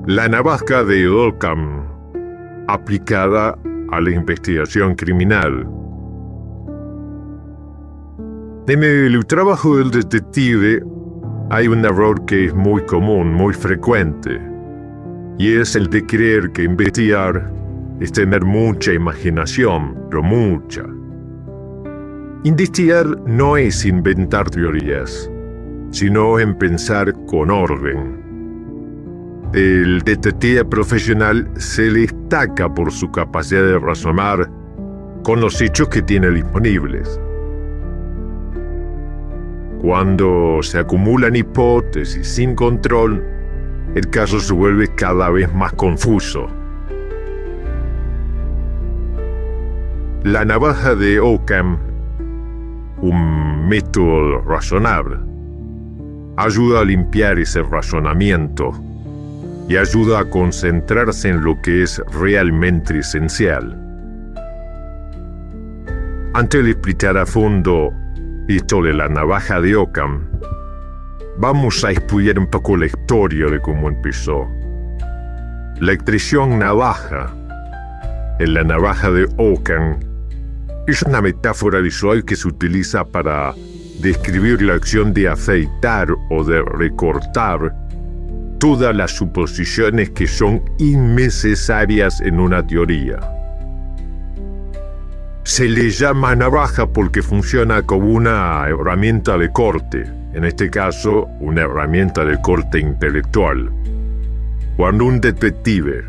La navaja de Occam aplicada a la investigación criminal. En el trabajo del detective hay un error que es muy común, muy frecuente, y es el de creer que investigar es tener mucha imaginación, pero mucha. Investigar no es inventar teorías, sino en pensar con orden. El detective profesional se destaca por su capacidad de razonar con los hechos que tiene disponibles. Cuando se acumulan hipótesis sin control, el caso se vuelve cada vez más confuso. La navaja de Occam, un método razonable, ayuda a limpiar ese razonamiento y ayuda a concentrarse en lo que es realmente esencial. Antes de explicar a fondo esto de la navaja de Occam, vamos a estudiar un poco la historia de cómo empezó. La expresión navaja en la navaja de Occam es una metáfora visual que se utiliza para describir la acción de afeitar o de recortar todas las suposiciones que son innecesarias en una teoría. Se le llama navaja porque funciona como una herramienta de corte, en este caso, una herramienta de corte intelectual. Cuando un detective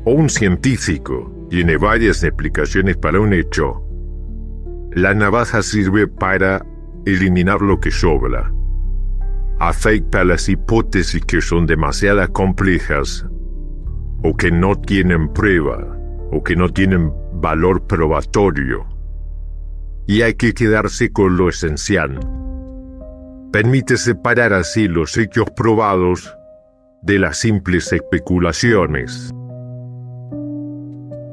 o un científico tiene varias explicaciones para un hecho, la navaja sirve para eliminar lo que sobra. Afecta las hipótesis que son demasiado complejas o que no tienen prueba o que no tienen valor probatorio, y hay que quedarse con lo esencial. Permite separar así los hechos probados de las simples especulaciones.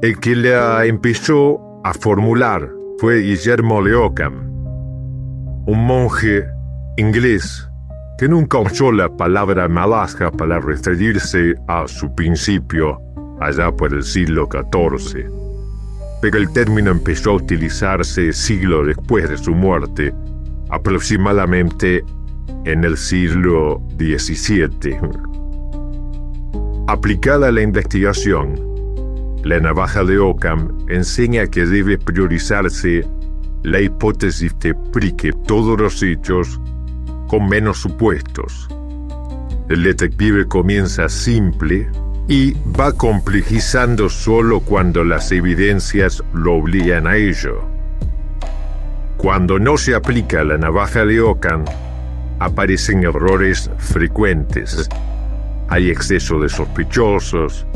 El que la empezó a formular fue Guillermo de Occam, un monje inglés que nunca usó la palabra navaja para referirse a su principio allá por el siglo XIV. Pero el término empezó a utilizarse siglo después de su muerte, aproximadamente en el siglo XVII. Aplicada a la investigación, la navaja de Occam enseña que debe priorizarse la hipótesis que explique todos los hechos con menos supuestos. El detective comienza simple y va complejizando solo cuando las evidencias lo obligan a ello. Cuando no se aplica la navaja de Occam, aparecen errores frecuentes. Hay exceso de sospechosos,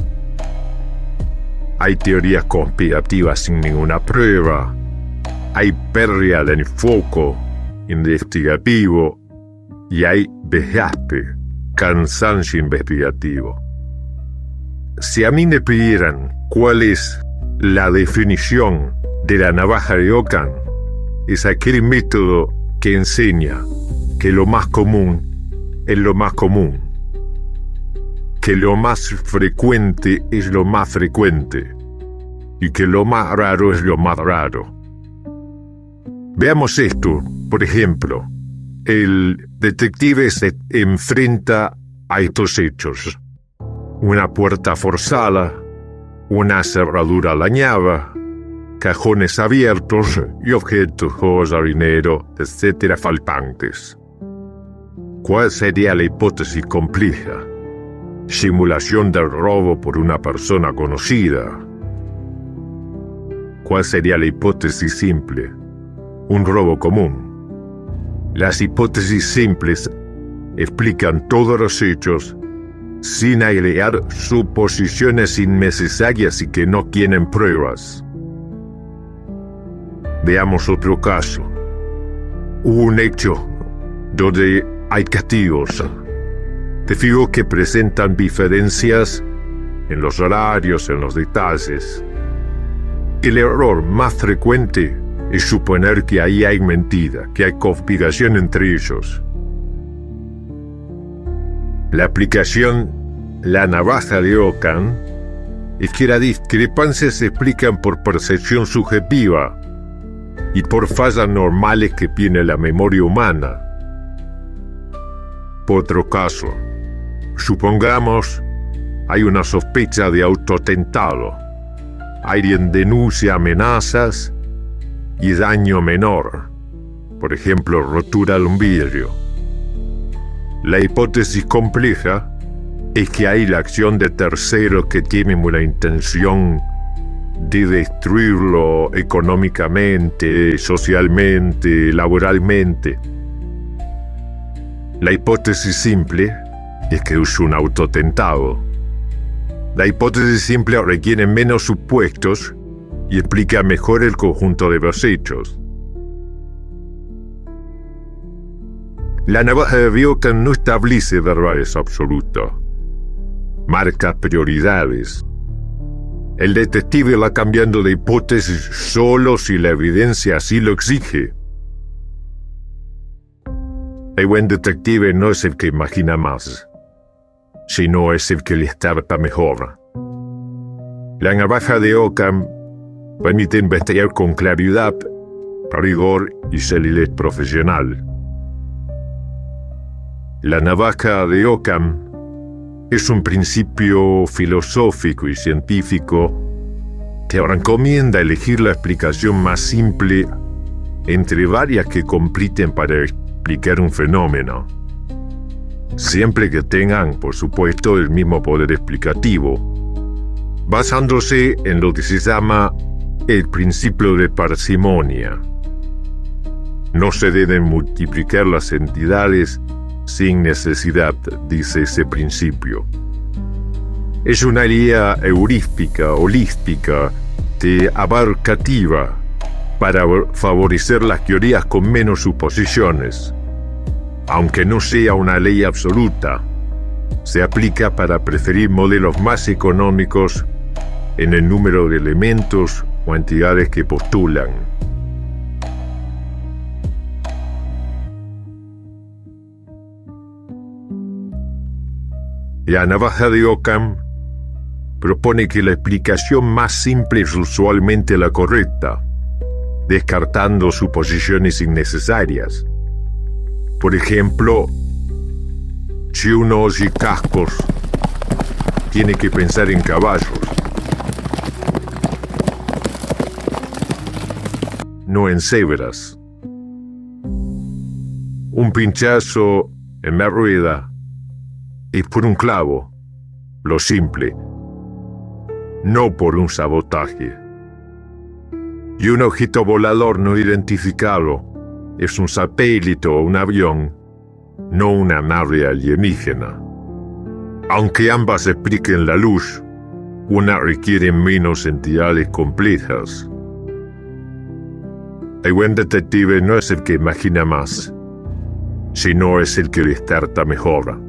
hay teorías conspirativas sin ninguna prueba, hay pérdida del enfoque investigativo y hay desgaste, cansancio investigativo. Si a mí me pidieran cuál es la definición de la navaja de Occam, es aquel método que enseña que lo más común es lo más común, que lo más frecuente es lo más frecuente y que lo más raro es lo más raro. Veamos esto. Por ejemplo, el detective se enfrenta a estos hechos: una puerta forzada, una cerradura dañada, cajones abiertos y objetos, joya, dinero, etcétera, faltantes. ¿Cuál sería la hipótesis compleja? Simulación del robo por una persona conocida. ¿Cuál sería la hipótesis simple? Un robo común. Las hipótesis simples explican todos los hechos sin agregar suposiciones innecesarias y que no tienen pruebas. Veamos otro caso. Hubo un hecho donde hay testigos que presentan diferencias en los horarios, en los detalles. El error más frecuente es suponer que ahí hay mentira, que hay conspiración entre ellos. La aplicación la navaja de Ockham es que las discrepancias se explican por percepción subjetiva y por fallas normales que tiene la memoria humana. Por otro caso, supongamos hay una sospecha de autoatentado. Alguien denuncia amenazas y daño menor, por ejemplo, rotura de un vidrio. La hipótesis compleja es que hay la acción de terceros que tienen una intención de destruirlo económicamente, socialmente, laboralmente. La hipótesis simple es que es un autoatentado. La hipótesis simple requiere menos supuestos y explica mejor el conjunto de los hechos. La navaja de Ockham no establece verdades absolutas, marca prioridades. El detective va cambiando de hipótesis solo si la evidencia así lo exige. El buen detective no es el que imagina más, sino es el que le descarta mejor. La navaja de Ockham permite investigar con claridad, rigor y solidez profesional. La navaja de Ockham es un principio filosófico y científico que recomienda elegir la explicación más simple entre varias que compiten para explicar un fenómeno, siempre que tengan, por supuesto, el mismo poder explicativo, basándose en lo que se llama el principio de parsimonia. No se deben multiplicar las entidades sin necesidad, dice ese principio. Es una guía heurística, holística, abarcativa, para favorecer las teorías con menos suposiciones. Aunque no sea una ley absoluta, se aplica para preferir modelos más económicos en el número de elementos o entidades que postulan. La navaja de Ockham propone que la explicación más simple es usualmente la correcta, descartando suposiciones innecesarias. Por ejemplo, si uno oye cascos, tiene que pensar en caballos, no en cebras. Un pinchazo en la rueda es por un clavo, lo simple, no por un sabotaje. Y un objeto volador no identificado es un satélite o un avión, no una nave alienígena. Aunque ambas expliquen la luz, una requiere menos entidades complejas. El buen detective no es el que imagina más, sino es el que descarta mejor.